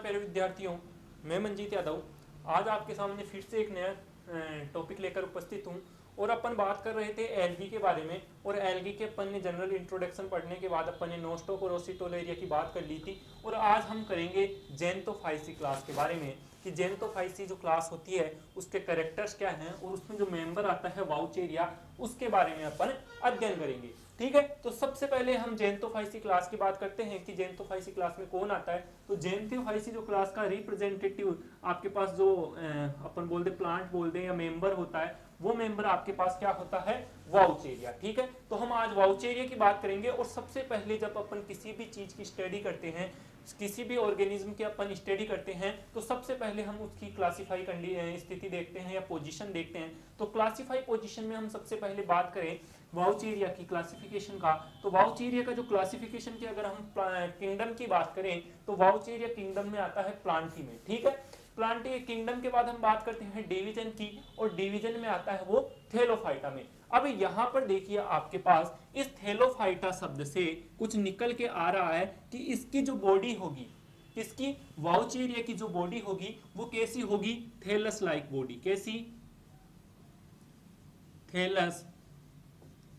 प्यारे विद्यार्थियों, मैं मंजीत यादव आज आपके सामने फिर से एक नया टॉपिक लेकर उपस्थित हूँ। और अपन बात कर रहे थे एल्गी के बारे में, और एल्गी के अपन ने जनरल इंट्रोडक्शन पढ़ने के बाद अपन ने नोस्टोक और ओसिटोलेरिया की बात कर ली थी। और आज हम करेंगे जेंटोफाइसी क्लास के बारे में कि जेंटोफाइसी जो क्लास होती है उसके कैरेक्टर्स क्या हैं और उसमें जो मेंबर आता है वाउचेरिया, उसके बारे में अपन अध्ययन करेंगे। ठीक है, तो सबसे पहले हम जेंटोफाइसी क्लास की बात करते हैं कि जेंटोफाइसी क्लास में कौन आता है। तो जेंटोफाइसी जो क्लास का रिप्रेजेंटेटिव आपके पास जो अपन बोलते प्लांट बोलते हैं या मेंबर होता है, वो मेंबर आपके पास क्या होता है, वाउचेरिया। ठीक है, तो हम आज वाउचेरिया की बात करेंगे। और सबसे पहले जब अपन किसी भी चीज की स्टडी करते हैं, किसी भी ऑर्गेनिज्म की अपन स्टडी करते हैं, तो सबसे पहले हम उसकी क्लासिफाई स्थिति देखते हैं या पोजीशन देखते हैं। तो क्लासिफाई पोजीशन में हम सबसे पहले बात करें वाउचेरिया की क्लासिफिकेशन का, तो वाउचेरिया का जो क्लासिफिकेशन की अगर हम किंगडम की बात करें तो वाउचेरिया किंगडम में आता है प्लांटी में। ठीक है, प्लांटी किंगडम के बाद हम बात करते हैं डिवीजन की, और डिवीजन में आता है वो थेलोफाइटा में। अब यहां पर देखिए आपके पास इस थेलोफाइटा शब्द से कुछ निकल के आ रहा है कि इसकी जो बॉडी होगी, इसकी वाउचेरिया की जो बॉडी होगी वो कैसी होगी, थेलस लाइक बॉडी। कैसी, थेलस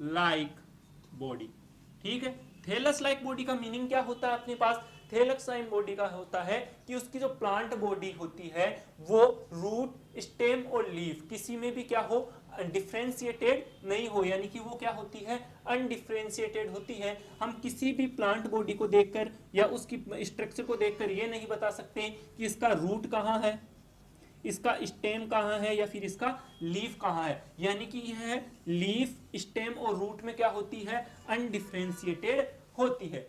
लाइक बॉडी। ठीक है, थेलस लाइक बॉडी का मीनिंग क्या होता है अपने पास, थेलस लाइक बॉडी का होता है कि उसकी जो प्लांट बॉडी होती है वो रूट, स्टेम और लीफ किसी में भी क्या हो, डिफरेंशिएटेड नहीं हो, यानी कि वो क्या होती है, अनडिफरेंशिएटेड होती है। हम किसी भी प्लांट बॉडी को देखकर या उसकी स्ट्रक्चर को देखकर ये नहीं बता सकते कि इसका रूट कहाँ है, इसका स्टेम कहाँ है, या फिर इसका लीफ कहाँ है। यानी कि यह लीफ, स्टेम और रूट में क्या होती है, अनडिफरेंशिएटेड होती है।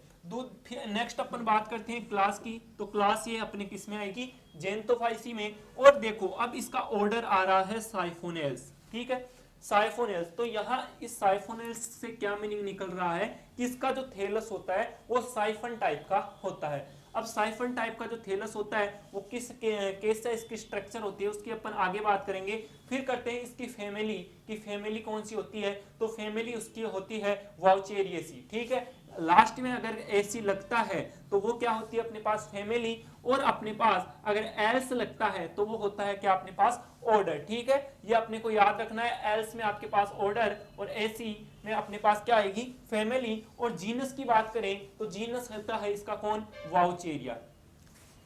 नेक्स्ट अपन बात करते हैं क्लास की, तो क्लास ये अपने किस में आएगी, जेंटोफाइसी में। और देखो अब इसका ऑर्डर आ रहा है साइफोनेल्स। ठीक है, साइफोनेल्स, तो यहाँ इस साइफोनेल्स से क्या मीनिंग निकल रहा है कि इसका जो थेलस होता है वो साइफन टाइप का होता है। अब साइफन टाइप का जो थेलस होता है वो किस कैसा इसकी स्ट्रक्चर होती है उसकी अपन आगे बात करेंगे। फिर करते हैं इसकी फैमिली की, फैमिली कौन सी होती है, तो फैमिली उसकी होती है वाउचेरिएसी। ठीक है, लास्ट में अगर ऐसी लगता है तो वो क्या होती है अपने पास, फैमिली। और अपने पास अगर एल्स लगता है तो वो होता है क्या अपने पास, ऑर्डर। ठीक है, ये अपने को याद रखना है, एल्स में आपके पास ऑर्डर और एसी में अपने पास क्या आएगी, फैमिली। और जीनस की बात करें तो जीनस होता है इसका कौन, वाउचेरिया।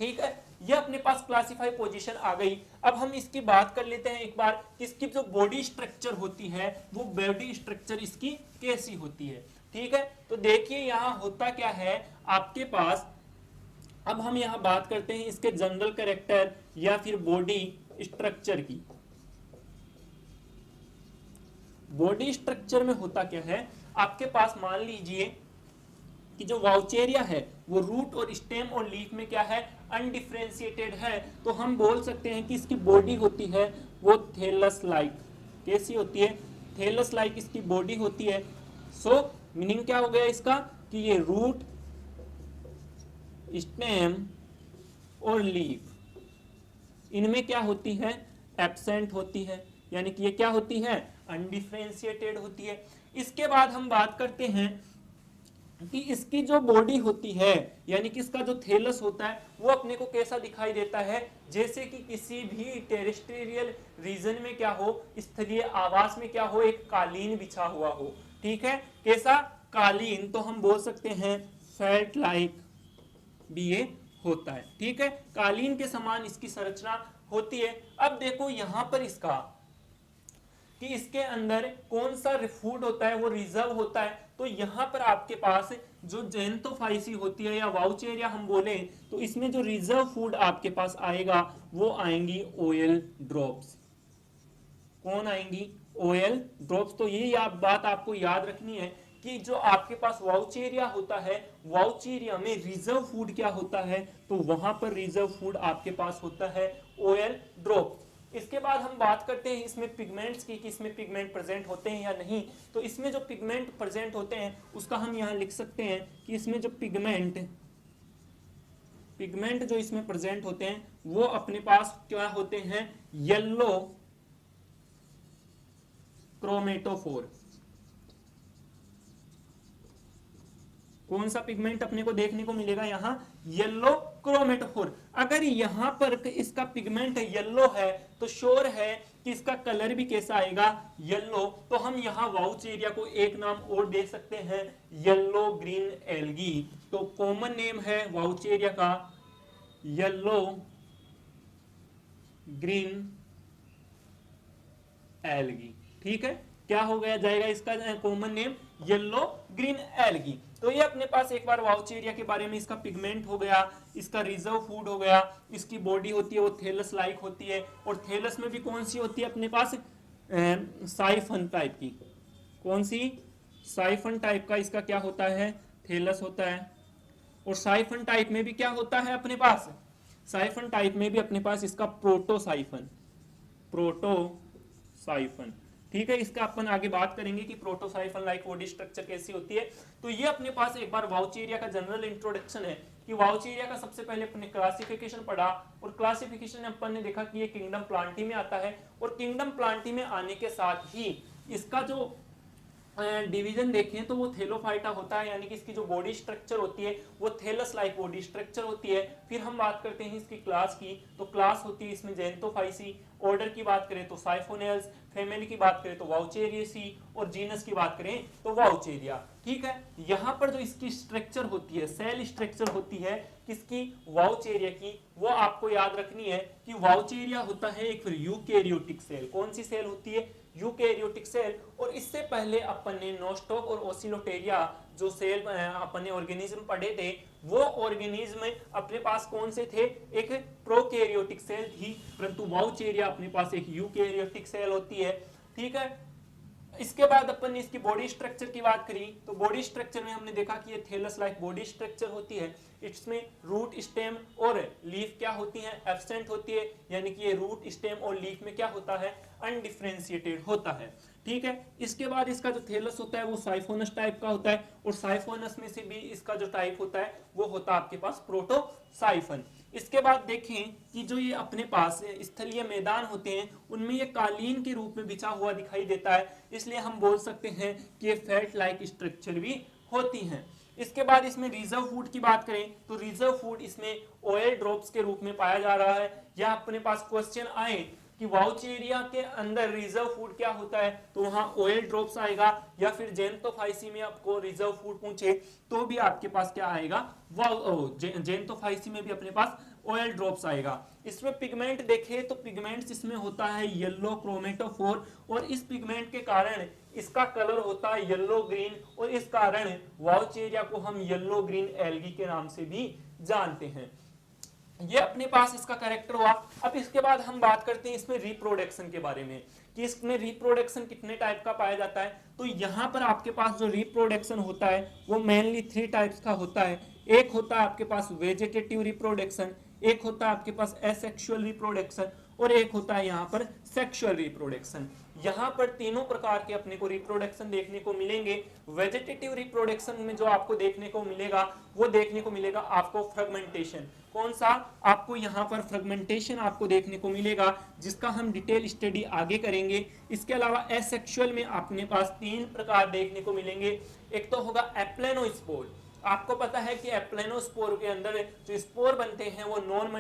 ठीक है, ये अपने पास क्लासिफाई पोजीशन आ गई। अब हम इसकी बात कर लेते हैं एक बार, इसकी जो बॉडी स्ट्रक्चर होती है वो बॉडी स्ट्रक्चर इसकी कैसी होती है। ठीक है, तो देखिए यहां होता क्या है आपके पास। अब हम यहां बात करते हैं इसके जनरल कैरेक्टर या फिर बॉडी स्ट्रक्चर की। बॉडी स्ट्रक्चर में होता क्या है आपके पास, मान लीजिए कि जो वाउचेरिया है वो रूट और स्टेम और लीफ में क्या है, अनडिफरेंशिएटेड है। तो हम बोल सकते हैं कि इसकी बॉडी होती है वो थेलस लाइक। कैसी होती है, थेलस लाइक इसकी बॉडी होती है। सो मीनिंग क्या हो गया इसका कि ये रूट, स्टेम और लीफ इनमें क्या होती है, एब्सेंट होती है, यानी कि ये क्या होती है, अनडिफरेंशिएटेड होती है। इसके बाद हम बात करते हैं कि इसकी जो बॉडी होती है, यानी कि इसका जो थेलस होता है वो अपने को कैसा दिखाई देता है, जैसे कि किसी भी टेरेस्ट्रियल रीजन में क्या हो, स्थलीय आवास में क्या हो, एक कालीन बिछा हुआ हो। ठीक है, कैसा कालीन, तो हम बोल सकते हैं फेल्ट लाइक भी ये होता है। ठीक है, कालीन के समान इसकी संरचना होती है। अब देखो यहां पर इसका कि इसके अंदर कौन सा फूड होता है, वो रिजर्व होता है। तो यहां पर आपके पास जो जेंटोफाइसी होती है या वाउचेरिया हम बोले, तो इसमें जो रिजर्व फूड आपके पास आएगा वो आएंगी ऑयल ड्रॉप्स। कौन आएंगी, ऑयल ड्रॉप्स। तो ये बात आपको याद रखनी है कि जो आपके पास वाउचेरिया होता है, वाउचेरिया में रिजर्व फूड क्या होता है, तो वहां पर रिजर्व फूड आपके पास होता है ऑयल ड्रॉप्स। इसके बाद हम बात करते हैं इसमें पिगमेंट्स की, कि इसमें पिगमेंट प्रेजेंट होते हैं या नहीं। तो इसमें जो पिगमेंट प्रेजेंट होते हैं उसका हम यहां लिख सकते हैं कि इसमें जो पिगमेंट जो इसमें प्रेजेंट होते हैं वो अपने पास क्या होते हैं, येलो क्रोमेटोफोर। कौन सा पिगमेंट अपने को देखने को मिलेगा यहां, येलो क्रोमेटोफोर। अगर यहाँ पर इसका पिगमेंट येलो है तो श्योर है कि इसका कलर भी कैसा आएगा, येलो। तो हम यहाँ वाउच एरिया को एक नाम और दे सकते हैं, येलो ग्रीन एल्गी। तो कॉमन नेम है वाउच एरिया का येलो ग्रीन एल्गी। ठीक है, क्या हो गया जाएगा इसका common name, yellow green algae. तो ये अपने पास एक बार वाउचेरिया के बारे में, इसका पिगमेंट हो गया, इसका रिजर्व फूड हो गया, इसकी बॉडी होती है वो थैलस लाइक होती है, और थैलस में भी कौन सी होती है अपने पास, साइफन टाइप की। कौन सी, साइफन टाइप का इसका क्या होता है, थैलस होता है। और साइफन टाइप में भी क्या होता है अपने पास, साइफन टाइप में भी अपने पास इसका प्रोटोसाइफन, प्रोटोसाइफन। ठीक है, इसका अपन आगे बात करेंगे कि प्रोटोसाइफन लाइक बॉडी स्ट्रक्चर कैसी होती है। तो ये अपने पास एक बार वाउचेरिया का जनरल इंट्रोडक्शन है कि वाउचेरिया का सबसे पहले अपने क्लासिफिकेशन पढ़ा, और क्लासिफिकेशन में अपन ने देखा कि ये किंगडम प्लांटी में आता है, और किंगडम प्लांटी में आने के साथ ही इसका जो डिवीजन देखें तो वो थेलोफाइटा होता है, यानी कि इसकी जो बॉडी स्ट्रक्चर होती है वो थेलस लाइक बॉडी स्ट्रक्चर होती है। फिर हम बात करते हैं इसकी क्लास की, तो क्लास होती है इसमें जेंथोफाइसी। ऑर्डर की बात करें तो साइफोनेल्स, फैमिली की बात करें तो वाउचेरियसी, और जीनस की बात करें तो वाउचेरिया। ठीक है, यहाँ पर जो इसकी स्ट्रक्चर होती है, सेल स्ट्रक्चर होती है किसकी, वाउचेरिया की, वो आपको याद रखनी है कि वाउचेरिया होता है एक फिर यूकैरियोटिक सेल। कौन सी सेल होती है, यूकैरियोटिक सेल। और इससे पहले अपन ने नोस्टॉक और ओसिलोटेरिया जो सेल अपन ने ऑर्गेनिज्म पढ़े थे, वो ऑर्गेनिज्म अपने पास कौन से थे, एक प्रोकैरियोटिक सेल थी, परंतु वाउचेरिया अपने पास एक यूकैरियोटिक सेल होती है। ठीक है, इसके बाद अपन ने इसकी बॉडी स्ट्रक्चर की बात करी, तो बॉडी स्ट्रक्चर में हमने देखा कि ये थैलस लाइक बॉडी स्ट्रक्चर होती है। इसमें रूट, स्टेम और लीफ क्या होती है, एब्सेंट होती है, यानी कि ये रूट, स्टेम और लीफ में क्या होता है, अनडिफरेंशिएटेड होता है। ठीक है, इसके बाद इसका जो थैलस होता है वो साइफोनस टाइप का होता है, और साइफोनस में से भी इसका जो टाइप होता है वो होता है आपके पास प्रोटोसाइफन। इसके बाद देखें कि जो ये अपने पास स्थलीय मैदान होते हैं उनमें ये कालीन के रूप में बिछा हुआ दिखाई देता है, इसलिए हम बोल सकते हैं कि ये फैट लाइक स्ट्रक्चर भी होती हैं। इसके बाद इसमें रिजर्व फूड की बात करें तो रिजर्व फूड इसमें ऑयल ड्रॉप्स के रूप में पाया जा रहा है। या अपने पास क्वेश्चन आए कि वाउचेरिया के अंदर रिजर्व फूड क्या होता है, तो वहां ऑयल ड्रॉप्स आएगा, या फिर जेंथोफाइसी में आपको रिजर्व फूड पूछे तो भी आपके पास क्या आएगा, जेंथोफाइसी में भी अपने पास ऑयल ड्रॉप्स आएगा। इसमें पिगमेंट देखें तो पिगमेंट्स इसमें होता है येलो क्रोमेटोफोर, और इस पिगमेंट के कारण इसका कलर होता है येलो ग्रीन, और इस कारण वाउचेरिया को हम येलो ग्रीन एल्गी के नाम से भी जानते हैं। ये अपने पास इसका कैरेक्टर हुआ। अब इसके बाद हम बात करते हैं इसमें रिप्रोडक्शन के बारे में कि इसमें रिप्रोडक्शन कितने टाइप का पाया जाता है। तो यहाँ पर आपके पास जो रिप्रोडक्शन होता है वो मेनली 3 टाइप्स का होता है। एक होता है आपके पास वेजिटेटिव रिप्रोडक्शन, एक होता है आपके पास एसेक्सुअल रिप्रोडक्शन, और एक होता है यहाँ पर सेक्सुअल रिप्रोडक्शन। यहाँ पर तीनों प्रकार के अपने को रिप्रोडक्शन देखने को मिलेंगे। वेजिटेटिव रिप्रोडक्शन में जो आपको देखने को मिलेगा वो देखने को मिलेगा आपको फ्रेगमेंटेशन। कौन सा, आपको यहाँ पर फ्रेगमेंटेशन आपको देखने को मिलेगा, जिसका हम डिटेल स्टडी आगे करेंगे। इसके अलावा एसेक्सुअल में अपने पास 3 प्रकार देखने को मिलेंगे। एक तो होगा एप्लेनोस्पोर। आपको पता है कि एप्लेनोस्पोर के अंदर जो स्पोर बनते हैं वो नॉन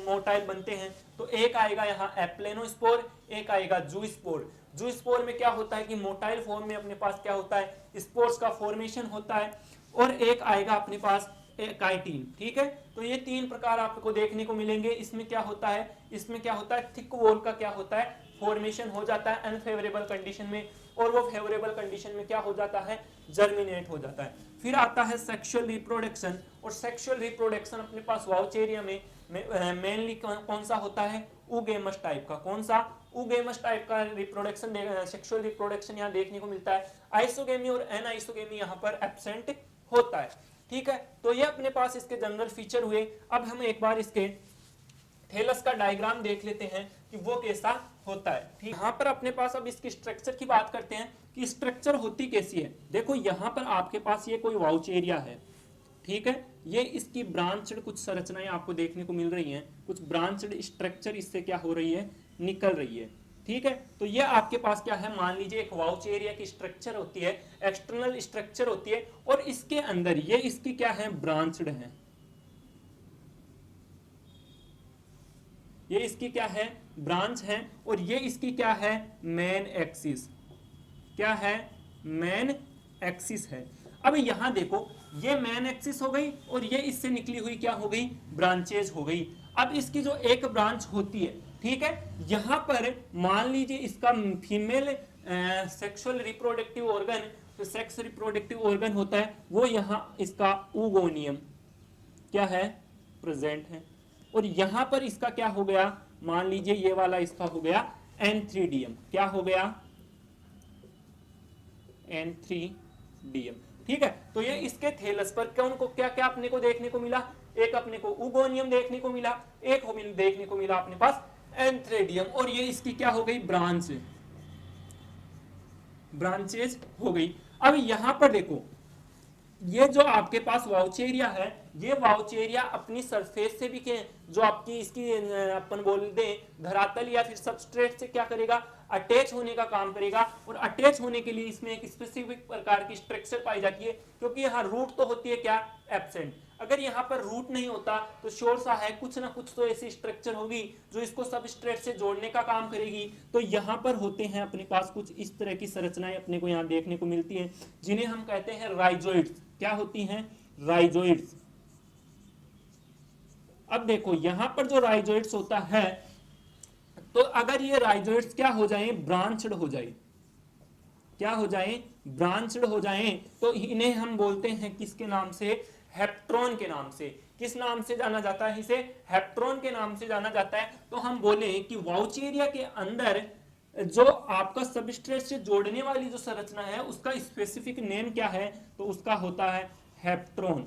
मोटाइल बनते हैं। तो एक आएगा यहाँ एप्लेनोस्पोर, एक आएगा जूस्पोर। जूस्पोर में क्या होता है कि मोटाइल फॉर्म में अपने पास क्या होता है, स्पोर्स का फॉर्मेशन होता है, और एक आएगा अपने पास काइटिन। ठीक है, तो ये 3 प्रकार आपको देखने को मिलेंगे। इसमें क्या होता है, इसमें क्या होता है, थिक वॉल का क्या होता है, फॉर्मेशन हो जाता है अनफेवरेबल कंडीशन में, और वो फेवरेबल कंडीशन में क्या हो जाता है, जर्मिनेट हो जाता है। फिर आता है सेक्सुअल रिप्रोडक्शन, और सेक्सुअल रिप्रोडक्शन अपने पास वाउचेरिया में मेनली कौन सा होता है, ऊगेमस टाइप का। कौन सा, ऊगेमस टाइप का रिप्रोडक्शन, सेक्सुअल रिप्रोडक्शन यहाँ देखने को मिलता है। आइसोगेमी और एनआइसोगेमी यहाँ पर एब्सेंट होता है। ठीक है, तो ये अपने पास इसके जनरल फीचर हुए। अब हम एक बार इसके थैलस का डायग्राम देख लेते हैं कि वो कैसा होता है। ठीक, यहाँ पर अपने पास अब इसकी स्ट्रक्चर की बात करते हैं कि स्ट्रक्चर होती कैसी है। देखो यहाँ पर आपके पास ये कोई वाउचेरिया है, ठीक है, ये इसकी ब्रांचड कुछ संरचनाएं आपको देखने को मिल रही हैं, कुछ ब्रांचड स्ट्रक्चर इससे क्या हो रही है, निकल रही है। ठीक है, तो ये आपके पास क्या है, मान लीजिए एक वाउचेरिया की स्ट्रक्चर होती है, एक्सटर्नल स्ट्रक्चर होती है, और इसके अंदर ये इसकी क्या है, ब्रांचड है। ये इसकी क्या है, ब्रांच है, और ये इसकी क्या है, मेन एक्सिस। क्या है, मेन एक्सिस है। अब यहां देखो, ये मेन एक्सिस हो गई और ये इससे निकली हुई क्या हो गई, ब्रांचेज हो गई। अब इसकी जो एक ब्रांच होती है, ठीक है, यहां पर मान लीजिए इसका फीमेल सेक्सुअल रिप्रोडक्टिव ऑर्गन, जो सेक्स रिप्रोडक्टिव ऑर्गन होता है वो यहाँ इसका oogoonium क्या है, प्रेजेंट है। और यहां पर इसका क्या हो गया, मान लीजिए ये वाला इसका हो गया एंथ्रीडियम। क्या हो गया, एंथ्रीडियम। ठीक है, तो ये इसके थैलस पर कौन को क्या क्या अपने को देखने को मिला, एक अपने को oogoonium देखने को मिला, एक देखने को मिला अपने पास एंथ्रीडियम, और ये इसकी क्या हो गई, ब्रांचेज हो गई। अब यहां पर देखो, ये जो आपके पास वाउचेरिया है, ये वाउचेरिया अपनी सरफेस से भी जो आपकी इसकी अपन बोल दें धरातल या फिर सबस्ट्रेट से क्या करेगा, अटैच होने का काम करेगा। और अटैच होने के लिए इसमें एक स्पेसिफिक प्रकार की स्ट्रक्चर पाई जाती है, क्योंकि यहाँ रूट तो होती है क्या, एब्सेंट। अगर यहाँ पर रूट नहीं होता तो श्योर सा है कुछ ना कुछ तो ऐसी स्ट्रक्चर होगी जो इसको सबस्ट्रेट से जोड़ने का काम करेगी। तो यहाँ पर होते हैं अपने पास कुछ इस तरह की संरचनाएं अपने को यहाँ देखने को मिलती है, जिन्हें हम कहते हैं राइजोइड्स। क्या होती हैं, राइजोइड्स। अब देखो यहाँ पर जो राइजोइड्स होता है, तो अगर ये राइजोइड्स क्या हो जाए, ब्रांचड हो जाए, क्या हो जाए, ब्रांचड हो जाए, तो इन्हें हम बोलते हैं किसके नाम से, हेप्ट्रॉन के नाम से। किस नाम से जाना जाता है इसे, हेप्ट्रॉन के नाम से जाना जाता है। तो हम बोले कि वाउचेरिया के अंदर जो आपका सबस्ट्रेट से जोड़ने वाली जो संरचना है उसका स्पेसिफिक नेम क्या है, तो उसका होता है हेप्ट्रॉन।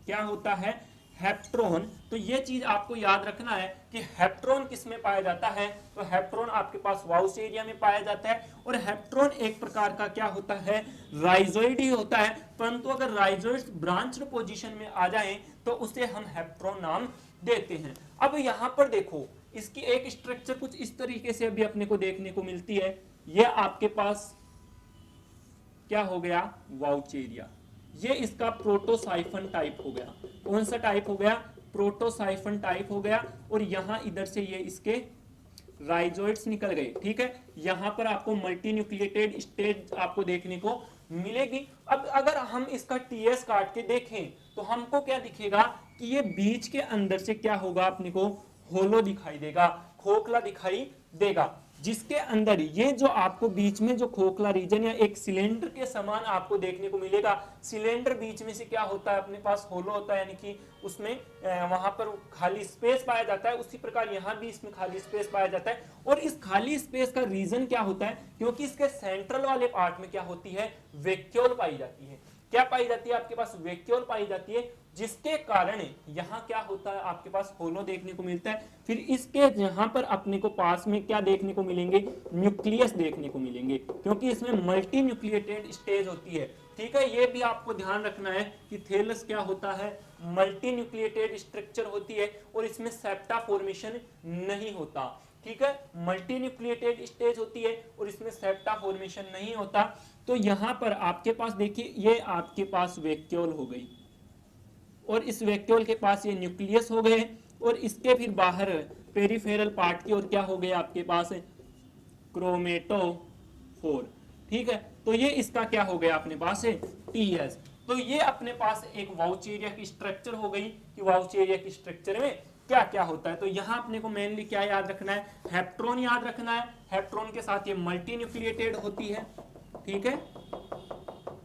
क्या होता है, हेप्ट्रॉन। तो ये चीज आपको याद रखना है कि हेप्ट्रॉन किस में पाया जाता है, तो हेप्ट्रॉन आपके पास वाउचेरिया में पाया जाता है। और हेप्ट्रॉन एक प्रकार का क्या होता है, राइजोइड ही होता है, परंतु अगर राइजोइड ब्रांच्ड पोजीशन में आ जाए तो उसे हम हेप्ट्रॉन नाम देते हैं। अब यहां पर देखो, इसकी एक स्ट्रक्चर कुछ इस तरीके से अभी अपने को देखने को मिलती है। ये आपके पास क्या हो गया, वाउचेरिया। ये इसका प्रोटोसाइफन टाइप हो गया। कौन सा टाइप हो गया, प्रोटोसाइफन टाइप हो गया। और यहां इधर से ये इसके राइजोइड्स निकल गए। ठीक है, यहां पर आपको मल्टी न्यूक्लिएटेड स्टेज आपको देखने को मिलेगी। अब अगर हम इसका टीएस काट के देखें तो हमको क्या दिखेगा कि ये बीच के अंदर से क्या होगा, अपने को होलो दिखाई देगा, खोखला दिखाई देगा, जिसके अंदर ये जो आपको बीच में जो खोखला रीजन या एक सिलेंडर के समान आपको देखने को मिलेगा। सिलेंडर बीच में से क्या होता है, अपने पास होलो होता है, यानी कि उसमें वहां पर खाली स्पेस पाया जाता है। उसी प्रकार यहां भी इसमें खाली स्पेस पाया जाता है। और इस खाली स्पेस का रीजन क्या होता है, क्योंकि इसके सेंट्रल वाले पार्ट में क्या होती है, वैक्यूल पाई जाती है। क्या पाई जाती है, आपके पास वैक्यूल पाई जाती है, जिसके कारण यहां क्या होता है, आपके पास होलो देखने को मिलता है। फिर इसके यहां पर अपने को पास में क्या देखने को मिलेंगे, न्यूक्लियस देखने को मिलेंगे, क्योंकि इसमें मल्टी न्यूक्लिएटेड स्टेज होती है। ठीक है, ये भी आपको ध्यान रखना है कि थैलस क्या होता है, मल्टी न्यूक्लिएटेड स्ट्रक्चर होती है और इसमें सेप्टा फॉर्मेशन नहीं होता। ठीक है, मल्टी न्यूक्लिएटेड स्टेज होती है और इसमें सेप्टा फॉर्मेशन नहीं होता। तो यहां पर आपके पास देखिए, ये आपके पास वैक्यूल हो गई और इस वैक्यूल के पास ये न्यूक्लियस हो गए, और इसके फिर बाहर पेरिफेरल पार्ट की और क्या हो गया, आपके पास क्रोमेटोफोर। ठीक है, तो ये इसका क्या हो गया, अपने पास है टीएस। तो ये अपने पास एक वाउचेरिया की स्ट्रक्चर हो गई कि वाउचेरिया की स्ट्रक्चर में क्या क्या होता है। तो यहां अपने को मेनली क्या याद रखना है, हेप्ट्रॉन याद रखना है। हेप्ट्रॉन के साथ ये मल्टी न्यूक्लिएटेड होती है। ठीक है,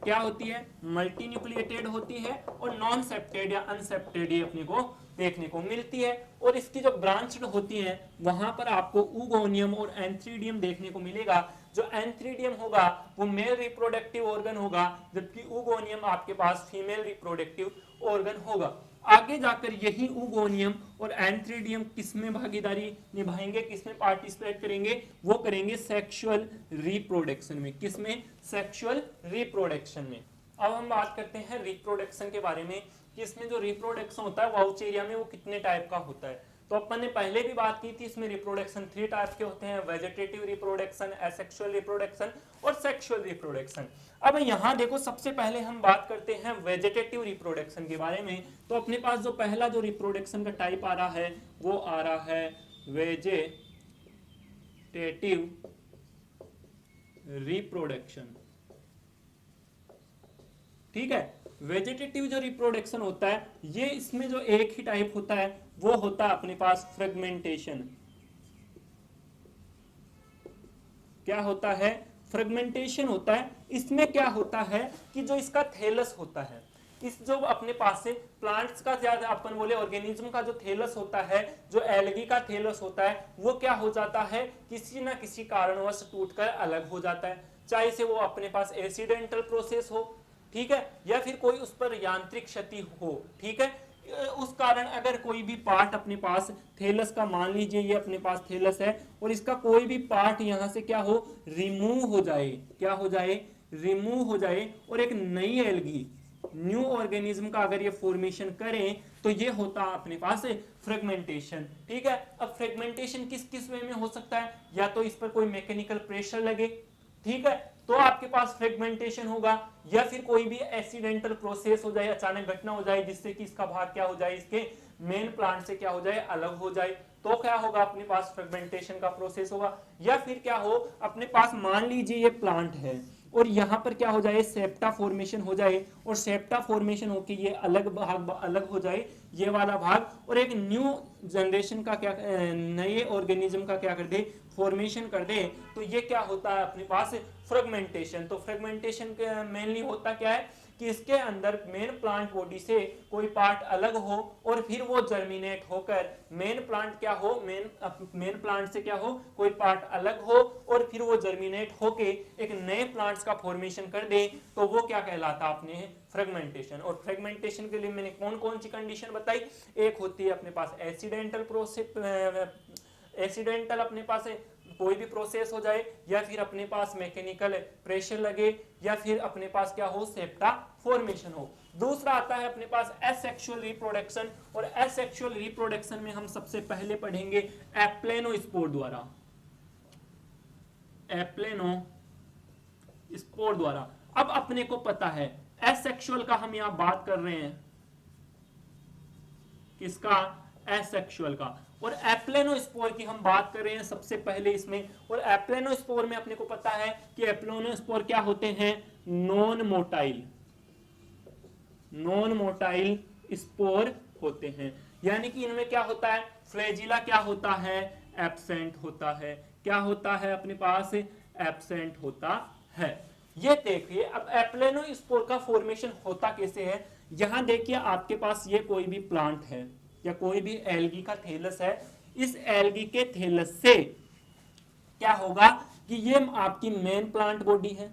क्या होती है, मल्टी न्यूक्लिएटेड होती है, और नॉन सेप्टेड या अनसेप्टेड ये अपने को देखने को मिलती है। और इसकी जो ब्रांच्ड होती है वहां पर आपको oogoonium और एंथ्रीडियम देखने को मिलेगा। जो एंथ्रीडियम होगा वो मेल रिप्रोडक्टिव ऑर्गन होगा, जबकि oogoonium आपके पास फीमेल रिप्रोडक्टिव ऑर्गन होगा। आगे जाकर यही oogoonium और एंथ्रीडियम किसमें भागीदारी निभाएंगे, किसमें पार्टिसिपेट करेंगे, वो करेंगे सेक्सुअल रिप्रोडक्शन में। किसमें, सेक्सुअल रिप्रोडक्शन में। अब हम बात करते हैं रिप्रोडक्शन के बारे में कि इसमें जो रिप्रोडक्शन होता है वाउचेरिया में वो कितने टाइप का होता है। तो अपन ने पहले भी बात की थी, इसमें रिप्रोडक्शन 3 टाइप के होते हैं, वेजिटेटिव रिप्रोडक्शन, एसेक्सुअल रिप्रोडक्शन और सेक्सुअल रिप्रोडक्शन। अब यहां देखो, सबसे पहले हम बात करते हैं वेजिटेटिव रिप्रोडक्शन के बारे में। तो अपने पास जो पहला जो रिप्रोडक्शन का टाइप आ रहा है वो आ रहा है वेजेटेटिव रिप्रोडक्शन। ठीक है, वेजिटेटिव जो रिप्रोडक्शन होता है ये इसमें जो एक ही टाइप होता है वो होता है अपने पास फ्रेगमेंटेशन। क्या होता है? फ्रेगमेंटेशन होता है। इसमें क्या होता है कि जो इसका थैलस होता है, इस जो अपने पास से प्लांट्स का ज्यादा अपन बोले ऑर्गेनिज्म का जो थैलस होता है, जो एल्गी का थैलस होता है, वो क्या हो जाता है किसी ना किसी कारणवश टूटकर अलग हो जाता है। चाहे से वो अपने पास एक्सीडेंटल प्रोसेस हो, ठीक है, या फिर कोई उस पर यांत्रिक क्षति हो, ठीक है, उस कारण अगर कोई भी पार्ट अपने पास थैलस का, मान लीजिए ये अपने पास थैलस है और इसका कोई भी पार्ट यहां से क्या हो, रिमूव हो जाए, क्या हो जाए, रिमूव हो जाए, और एक नई एल्गी, न्यू ऑर्गेनिज्म का अगर ये फॉर्मेशन करें तो ये होता अपने पास फ्रेगमेंटेशन। ठीक है, अब फ्रेगमेंटेशन किस किस वे में हो सकता है? या तो इस पर कोई मैकेनिकल प्रेशर लगे, ठीक है, तो आपके पास फ्रेगमेंटेशन होगा, या फिर कोई भी एक्सीडेंटल प्रोसेस हो जाए, अचानक घटना हो जाए जिससे कि इसका भाग क्या हो जाए, इसके मेन प्लांट से क्या हो जाए, अलग हो जाए, तो क्या होगा, अपने पास फ्रेगमेंटेशन का प्रोसेस होगा। या फिर क्या हो, अपने पास मान लीजिए ये प्लांट है और यहां पर क्या हो जाए, सेप्टा फॉर्मेशन हो जाए, और सेप्टा फॉर्मेशन होके ये अलग भाग अलग हो जाए, ये वाला भाग, और एक न्यू जनरेशन का क्या, नए ऑर्गेनिज्म का क्या कर दे, फॉर्मेशन कर दे, तो ये क्या होता है अपने पास फ्रेगमेंटेशन। तो फ्रेगमेंटेशन मेनली होता क्या है कि इसके अंदर मेन प्लांट बॉडी से कोई पार्ट अलग हो और फिर वो जर्मिनेट होकर मेन प्लांट क्या हो, मेन प्लांट से क्या हो, कोई पार्ट अलग हो और फिर वो जर्मिनेट होके एक नए प्लांट्स का फॉर्मेशन कर दे, तो वो क्या कहलाता अपने फ्रेगमेंटेशन। और फ्रेगमेंटेशन के लिए मैंने कौन कौन सी कंडीशन बताई, एक होती है अपने पास एक्सीडेंटल प्रोसेस, एक्सीडेंटल अपने पास कोई भी प्रोसेस हो जाए, या फिर अपने पास मैकेनिकल प्रेशर लगे, या फिर अपने पास क्या हो, सेप्टा फॉर्मेशन हो। दूसरा आता है अपने पास एसेक्सुअल रिप्रोडक्शन, और एसेक्सुअल रिप्रोडक्शन में हम सबसे पहले पढ़ेंगे एप्लेनोस्पोर द्वारा, एप्लेनोस्पोर द्वारा। अब अपने को पता है एसेक्सुअल का हम यहां बात कर रहे हैं, किसका, एसेक्सुअल का, और एप्लेनोस्पोर की हम बात कर रहे हैं सबसे पहले इसमें। और एप्लेनोस्पोर में अपने को पता है कि एप्लेनोस्पोर क्या होते हैं, नॉन मोटाइल स्पोर होते हैं, यानी कि इनमें क्या होता है, फ्लैजिला क्या होता है, एब्सेंट होता है, क्या होता है अपने पास, एब्सेंट होता है। ये देखिए अब एप्लेनोस्पोर का फॉर्मेशन होता कैसे है। यहां देखिए आपके पास ये कोई भी प्लांट है या कोई भी एल्गी का थैलस है, इस एल्गी के थैलस से क्या होगा कि ये आपकी मेन प्लांट बॉडी है,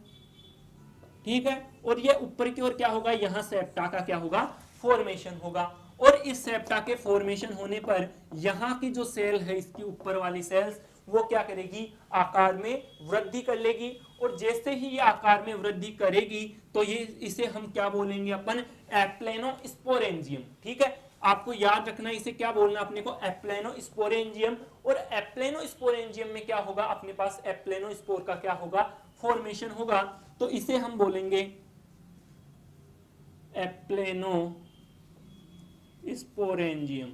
ठीक है, और ये ऊपर की ओर क्या होगा, यहां सेप्टा का क्या होगा, फॉर्मेशन होगा, और इस सेप्टा के फॉर्मेशन होने पर यहां की जो सेल है, इसकी ऊपर वाली सेल्स, वो क्या करेगी, आकार में वृद्धि कर लेगी, और जैसे ही ये आकार में वृद्धि करेगी तो ये इसे हम क्या बोलेंगे अपन, एप्लेनोस्पोरेंजियम। ठीक है, आपको याद रखना इसे क्या बोलना अपने को, एप्लेनोस्पोरेंजियम। और एप्लेनोस्पोरेंजियम में क्या होगा, अपने पास एप्लेनोस्पोर का क्या होगा, फॉर्मेशन होगा, तो इसे हम बोलेंगे एप्लेनोस्पोरेंजियम।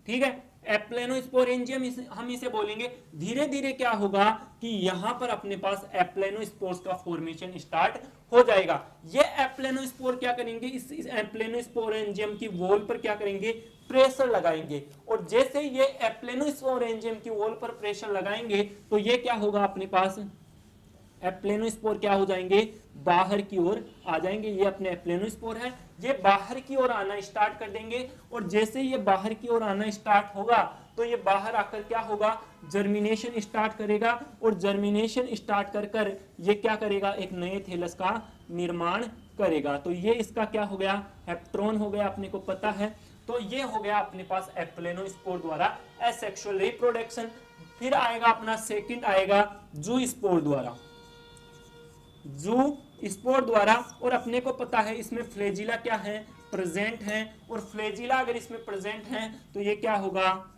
ठीक है, एप्लेनोस्पोरेंजियम हम इसे बोलेंगे। धीरे धीरे क्या होगा कि यहां पर अपने पास एप्लेनोस्पोर्स का फॉर्मेशन स्टार्ट हो जाएगा। ये एप्लेनोस्पोर क्या करेंगे, इस एप्लेनोस्पोरेंजियम की वॉल पर क्या करेंगे, प्रेशर लगाएंगे, और जैसे ये एप्लेनोस्पोरेंजियम की वॉल पर प्रेशर लगाएंगे तो ये क्या होगा, अपने पास एप्लेनोस्पोर क्या हो जाएंगे, बाहर की ओर आ जाएंगे। ये अपने एप्लेनोस्पोर है, ये बाहर की ओर आना स्टार्ट कर देंगे, और जैसे ये बाहर की ओर आना स्टार्ट होगा तो ये बाहर आकर क्या होगा, जर्मिनेशन स्टार्ट करेगा, और जर्मिनेशन स्टार्ट कर कर ये क्या करेगा, एक नए थैलस का निर्माण करेगा। तो ये इसका क्या हो गया, हेप्ट्रोन हो गया, अपने को पता है। तो ये हो गया अपने पास एप्लेनोस्पोर द्वारा एसेक्सुअल रिप्रोडक्शन। फिर आएगा अपना सेकंड आएगा जू स्पोर द्वारा, जू स्पोर द्वारा, और अपने को पता है इसमें फ्लैजिला क्या है, प्रेजेंट है, और फ्लैजिला अगर इसमें प्रेजेंट है तो ये क्या होगा,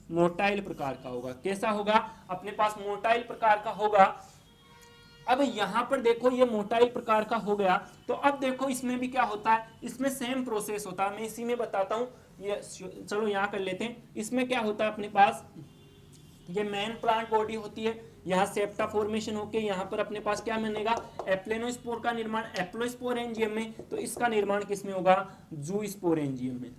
मोटाइल प्रकार का होगा। कैसा होगा, अपने पास मोटाइल प्रकार का होगा। अब यहां पर देखो ये मोटाइल प्रकार का हो गया, तो अब देखो इसमें भी क्या होता है, इसमें सेम प्रोसेस होता है। मैं इसी में बताता हूं, ये चलो यहाँ कर लेते हैं। इसमें क्या होता है अपने पास, ये मेन प्लांट बॉडी होती है, यहाँ सेप्टा फॉर्मेशन होके यहाँ पर अपने पास क्या बनेगा, एप्लेनोस्पोर का निर्माण एप्लोस्पोरेंजियम में, तो इसका निर्माण किसमें होगा, जूस्पोरेंजियम में।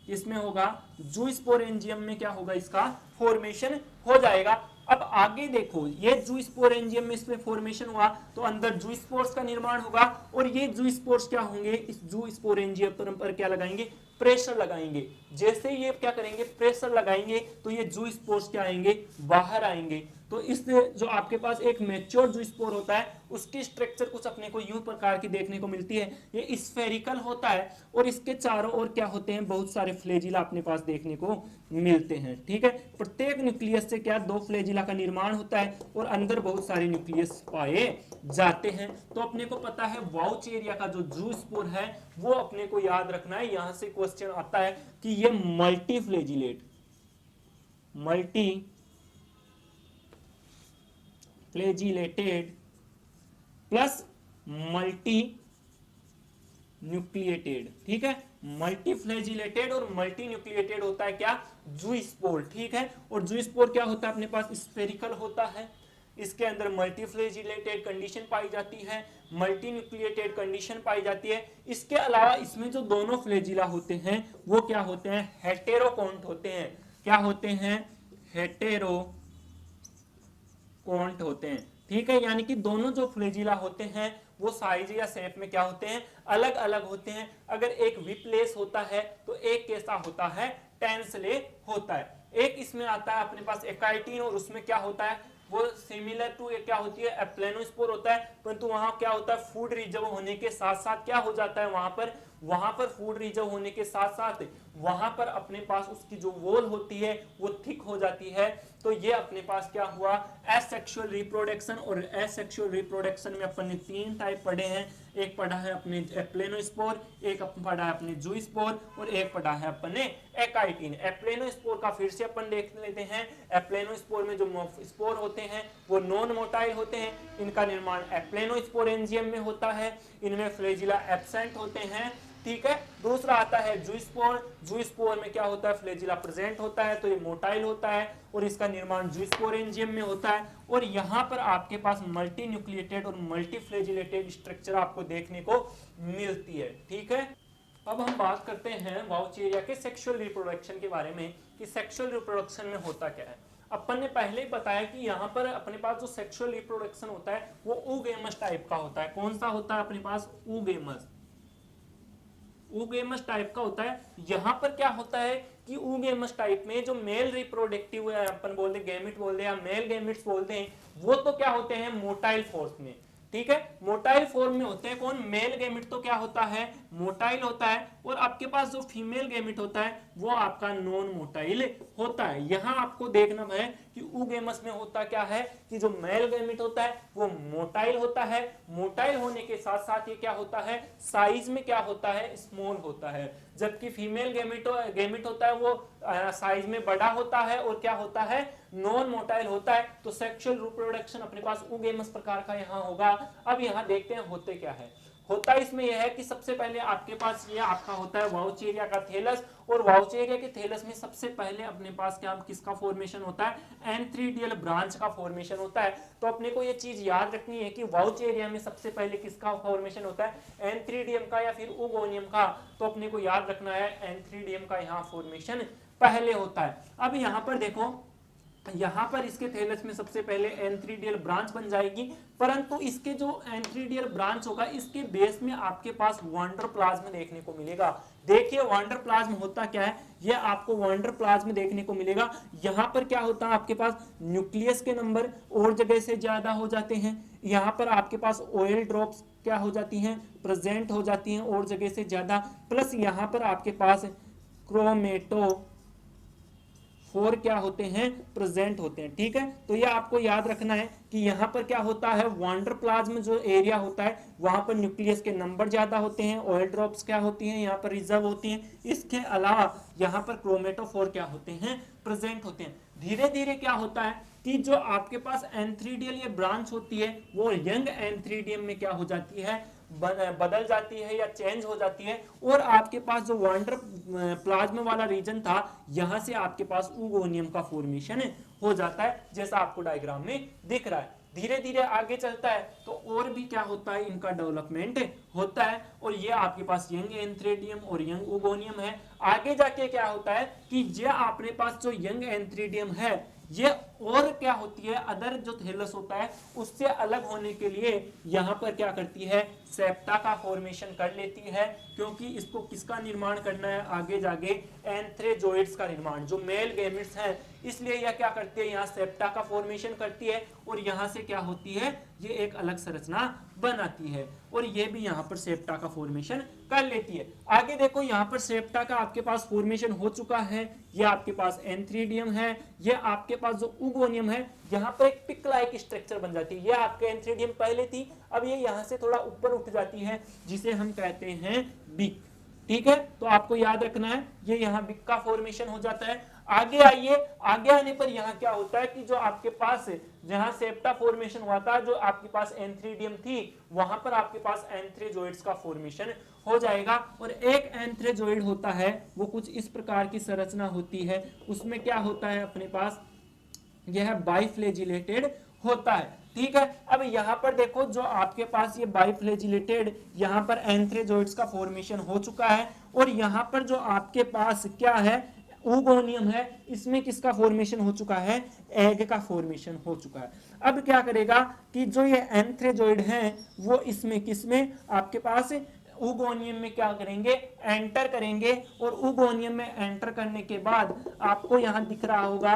इसमें होगा जूस्पोरेंजियम में क्या होगा, इसका फॉर्मेशन हो जाएगा। अब आगे देखो, ये जूस्पोरेंजियम में इसमें फॉर्मेशन हुआ तो अंदर जूस्पोर्स का निर्माण होगा, और ये जूस्पोर्स क्या होंगे, इस जूस्पोरेंजियम पर क्या लगाएंगे, प्रेशर लगाएंगे। जैसे ये क्या करेंगे, प्रेशर लगाएंगे, तो ये जूस्पोर्स क्या आएंगे, बाहर आएंगे। तो इस जो आपके पास एक मैच्योर जूस्पोर होता है, उसकी स्ट्रक्चर कुछ अपने को यूं प्रकार की देखने को मिलती है। ये स्फेरिकल होता है और इसके चारों ओर क्या होते हैं, बहुत सारे फ्लैजिला अपने पास देखने को मिलते हैं। ठीक है, प्रत्येक न्यूक्लियस से क्या, 2 फ्लैजिला का निर्माण होता है और अंदर बहुत सारे न्यूक्लियस पाए जाते हैं। तो अपने को पता है वाउचेरिया का जो जूस्पोर है वो अपने को याद रखना है। यहां से क्वेश्चन आता है कि ये मल्टीफ्लैजिलेटेड प्लस मल्टी न्यूक्लिएटेड, ठीक है, मल्टीफ्लैजिलेटेड और मल्टी न्यूक्लिएटेड होता है क्या, जूस्पोर। ठीक है, और जूस्पोर क्या होता है अपने पास, स्फेरिकल होता है। इसके अंदर मल्टीफ्लैजिलेटेड कंडीशन पाई जाती है, मल्टी न्यूक्लिएटेड कंडीशन पाई जाती है। इसके अलावा इसमें जो दोनों फ्लैजिला होते हैं वो क्या होते हैं, हेटेरोकोन्ट होते हैं। क्या होते हैं, हेटेरोकोन्ट होते हैं। ठीक है, यानी कि दोनों जो फ्लैजिला होते हैं वो साइज या शेप में क्या होते हैं, अलग अलग होते हैं। अगर एक विप्लेस होता है तो एक कैसा होता है, टेंसले होता है। एक इसमें आता है अपने पास एकाइटिन, और उसमें क्या होता है, वो सिमिलर टू क्या होती है, एप्लेनोस्पोर होता है, परंतु वहां क्या होता है, फूड रिजर्व होने के साथ साथ क्या हो जाता है, वहां पर फूड रिजर्व होने के साथ साथ वहां पर अपने पास उसकी जो वॉल होती है वो थिक हो जाती है। तो ये अपने पास क्या हुआ, एसेक्सुअल रिप्रोडक्शन। और एसेक्सुअल रिप्रोडक्शन में अपन ने 3 टाइप पढ़े हैं। एक पढ़ा है अपने एप्लेनोस्पोर, एक पढ़ा है अपने जूस्पोर, और एक पढ़ा है अपने एकाइटिन। एप्लेनोस्पोर का फिर से अपन देख लेते हैं। एप्लेनोस्पोर में जो स्पोर होते हैं वो नॉन मोटाइल होते हैं। इनका निर्माण एप्लेनोस्पोरेंजियम में होता है। इनमें फ्लैजिला एब्सेंट होते हैं। ठीक है, दूसरा आता है जूस्पोर। जूस्पोर में क्या होता है, फ्लैजिला प्रेजेंट होता है, तो ये मोटाइल होता है और इसका निर्माण जूस्पोरेंजियम में होता है। और यहाँ पर आपके पास मल्टी न्यूक्लिएटेड और मल्टी फ्लैजिलेटेड स्ट्रक्चर आपको देखने को मिलती है। ठीक है, अब हम बात करते हैं वाउचेरिया के सेक्सुअल रिप्रोडक्शन के बारे में कि सेक्सुअल रिप्रोडक्शन में होता क्या है। अपन ने पहले ही बताया कि यहाँ पर अपने पास जो सेक्सुअल रिप्रोडक्शन होता है वो ऊगेमस टाइप का होता है। कौन सा होता है अपने पास, ऊगेमस टाइप का होता है। यहाँ पर क्या होता है कि ऊगेमस टाइप में जो मेल रिप्रोडक्टिव अपन बोलते हैं, गैमेट बोलते हैं या मेल गैमेट्स बोलते हैं, वो तो क्या होते हैं, मोटाइल फोर्स में। ठीक है, मोटाइल फॉर्म में होते हैं। कौन, मेल गैमेट तो क्या होता है, मोटाइल होता है, और आपके पास जो फीमेल गैमेट होता है वो आपका नॉन मोटाइल होता है। यहां आपको देखना है कि ऊगेमस में होता क्या है कि जो मेल गैमेट होता है वो मोटाइल होता है। मोटाइल होने के साथ साथ ये क्या होता है, साइज में क्या होता है, स्मॉल होता है। जबकि फीमेल गैमेट होता है वो साइज में बड़ा होता है और क्या होता है, नॉन मोटाइल होता है। तो सेक्सुअल रिप्रोडक्शन अपने पास ऊगेमस प्रकार का यहाँ होगा। अब यहाँ देखते हैं होते क्या है। होता इसमें यह है कि सबसे पहले आपके पास ये आपका होता है वाउचेरिया का थैलस, और वाउचेरिया के थैलस में सबसे पहले अपने पास क्या किसका फॉर्मेशन होता है, एंथ्रीडियल ब्रांच का फॉर्मेशन होता है। तो अपने को ये चीज याद रखनी है कि वाउचेरिया में सबसे पहले किसका फॉर्मेशन होता है, एंथ्रीडियम का या फिर ऊगोनियम का। तो अपने को याद रखना है एंथ्रीडियम का यहाँ फॉर्मेशन पहले होता है। अब यहाँ पर देखो, यहां पर इसके थैलस में सबसे पहले एंथ्रीडियल ब्रांच बन जाएगी, परंतु इसके जो एंथ्रीडियल ब्रांच होगा इसके बेस में आपके पास वांडरप्लाज्म देखने को मिलेगा। देखिए वांडरप्लाज्म होता क्या है, ये आपको वांडरप्लाज्म देखने को मिलेगा। यहां पर क्या होता है, आपके पास न्यूक्लियस के नंबर और जगह से ज्यादा हो जाते हैं। यहां पर आपके पास ऑयल ड्रॉप्स क्या हो जाती हैं, प्रेजेंट हो जाती हैं और जगह से ज्यादा। प्लस यहां पर आपके पास क्रोमेटो 4 क्या होते हैं, प्रेजेंट होते हैं। ठीक है, तो ये आपको याद रखना है कि यहाँ पर क्या होता है, वांडरप्लाज्म जो एरिया होता है वहां पर न्यूक्लियस के नंबर ज्यादा होते हैं, ऑयल ड्रॉप्स क्या होती हैं यहाँ पर रिजर्व होती हैं। इसके अलावा यहाँ पर क्रोमेटोफोर क्या होते हैं, प्रेजेंट होते हैं। धीरे धीरे क्या होता है कि जो आपके पास एंथ्रीडियल ये ब्रांच होती है वो यंग एंथ्रीडियम में क्या हो जाती है, बदल जाती है या चेंज हो जाती है, और आपके पास जो वांडर प्लाज्मा वाला रीजन था यहां से आपके पास ऊगोनियम का फॉर्मेशन हो जाता है, जैसा आपको डायग्राम में दिख रहा है। धीरे धीरे आगे चलता है तो और भी क्या होता है, इनका डेवलपमेंट होता है, और ये आपके पास यंग एंथ्रेडियम और यंग ऊगोनियम है। आगे जाके क्या होता है कि ये अपने पास जो यंग एंथ्रेडियम है ये और क्या होती है, अदर जो थैलस होता है उससे अलग होने के लिए यहां पर क्या करती है, सेप्टा का फॉर्मेशन कर लेती है, क्योंकि इसको किसका निर्माण करना है आगे जाके, एंथ्रेजोइड्स का निर्माण, जो मेल गैमेट्स हैं, इसलिए यह क्या करती है, यहाँ सेप्टा का फॉर्मेशन करती है और यहां से क्या होती है, ये एक अलग संरचना बनाती है, और ये भी यहाँ पर सेप्टा का फॉर्मेशन कर लेती है। आगे देखो यहाँ पर सेप्टा का आपके पास फॉर्मेशन हो चुका है, ये आपके पास एंथ्रीडियम है, ये आपके पास जो ऊगोनियम है, यहाँ पर एक पिक लाइक स्ट्रक्चर बन जाती है। ये आपके एंथ्रीडियम पहले थी, अब ये यहाँ से थोड़ा ऊपर उठ जाती है, जिसे हम कहते हैं बिक। ठीक है, तो आपको याद रखना है ये यहाँ बिक का फॉर्मेशन हो जाता है। आगे आइए, आगे आने पर यहाँ क्या होता है कि जो आपके पास जहां सेप्टा फॉर्मेशन हुआ था, जो आपके पास एंथ्रीडियम थी, वहां पर आपके पास एंथ्रेजोइड्स का फॉर्मेशन हो जाएगा, और एक एंथ्रेजोइड होता है वो कुछ इस प्रकार की संरचना होती है, उसमें क्या होता है अपने पास, यह बाइफ्लेजिलेटेड होता है। ठीक है, अब यहां पर देखो जो आपके पास ये बाइफ्लेजिलेटेड, यहां पर एंथ्रेजोइड्स का फॉर्मेशन हो चुका है, और यहां पर जो आपके पास क्या है, ऊगोनियम है, इसमें किसका फॉर्मेशन हो चुका है, एग का फॉर्मेशन हो चुका है। अब क्या करेगा कि जो ये एंथ्रेजोइड हैं वो इसमें किसमें, आपके पास ऊगोनियम में क्या करेंगे, एंटर करेंगे, और ऊगोनियम में एंटर करने के बाद आपको यहां दिख रहा होगा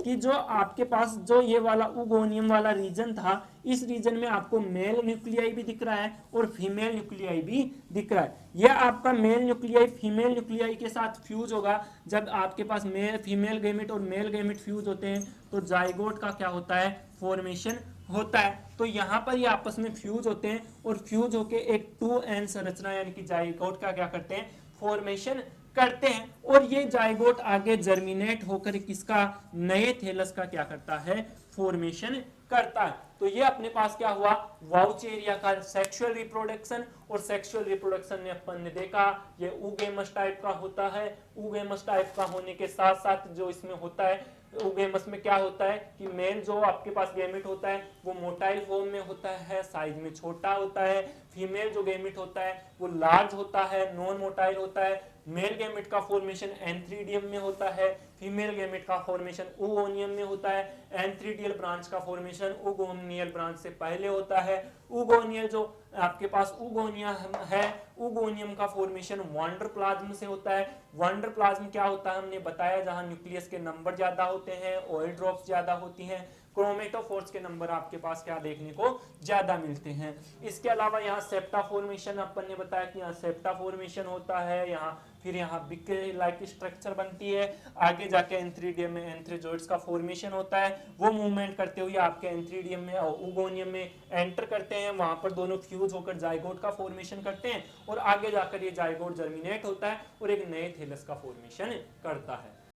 कि जो आपके पास जो ये वाला ऊगोनियम वाला रीजन था, इस रीजन में आपको मेल न्यूक्लियाई भी दिख रहा है और फीमेल न्यूक्लियाई भी दिख रहा है। यह आपका मेल न्यूक्लियाई फीमेल न्यूक्लियाई के साथ फ्यूज होगा। जब आपके पास मेल फीमेल गैमेट और मेल गैमेट फ्यूज होते हैं तो जाइगोट का क्या होता है, फॉर्मेशन होता है। तो यहाँ पर ये आपस में फ्यूज होते हैं और फ्यूज होके एक 2n संरचना यानी कि जाइगोट का क्या करते हैं, फॉर्मेशन करते हैं, और ये जाइगोट आगे जर्मिनेट होकर किसका, नए थैलस का क्या करता है, फॉर्मेशन करता है। तो ये अपने पास क्या हुआ, वाउचेरिया का सेक्सुअल रिप्रोडक्शन, और सेक्सुअल रिप्रोडक्शन में अपन ने देखा ये ऊगेमस टाइप का होता है। ऊगेमस टाइप का होने के साथ साथ जो इसमें होता है, ऊगेमस में क्या होता है कि मेल जो आपके पास गैमेट होता है वो मोटाइल फॉर्म में होता है, साइज में छोटा होता है। फीमेल जो गैमेट होता है वो लार्ज होता है, नॉन मोटाइल होता है। मेल गैमेट का फॉर्मेशन एंथ्रीडियम में होता है, फीमेल गैमेट का फॉर्मेशन ऊगोनियम में होता है। एंथ्रीडियल ब्रांच का फॉर्मेशन ऊगोनियल ब्रांच से पहले होता है। ऊगोनियल जो आपके पास ऊगोनिया है, ऊगोनियम का फॉर्मेशन वांडर प्लाज्म से होता है। वांडर प्लाज्म क्या होता है हमने बताया, जहां न्यूक्लियस के नंबर ज्यादा होते हैं, ऑयल ड्रॉप्स ज्यादा होती हैं, क्रोमेटोफोर्स के नंबर आपके पास क्या देखने को ज्यादा मिलते हैं। इसके अलावा यहाँ सेप्टा फॉर्मेशन अपन ने बताया कि यहाँ सेप्टा फॉर्मेशन होता है, यहाँ फिर यहाँ बिक लाइक स्ट्रक्चर बनती है। आगे जाके एंथ्रीडियम में एंथ्रेजोइड्स का फॉर्मेशन होता है, वो मूवमेंट करते हुए आपके एंथ्रीडियम में और ऊगोनियम में एंटर करते हैं, वहां पर दोनों फ्यूज होकर जाइगोट का फॉर्मेशन करते हैं, और आगे जाकर ये जाइगोट जर्मिनेट होता है और एक नए थैलस का फॉर्मेशन करता है।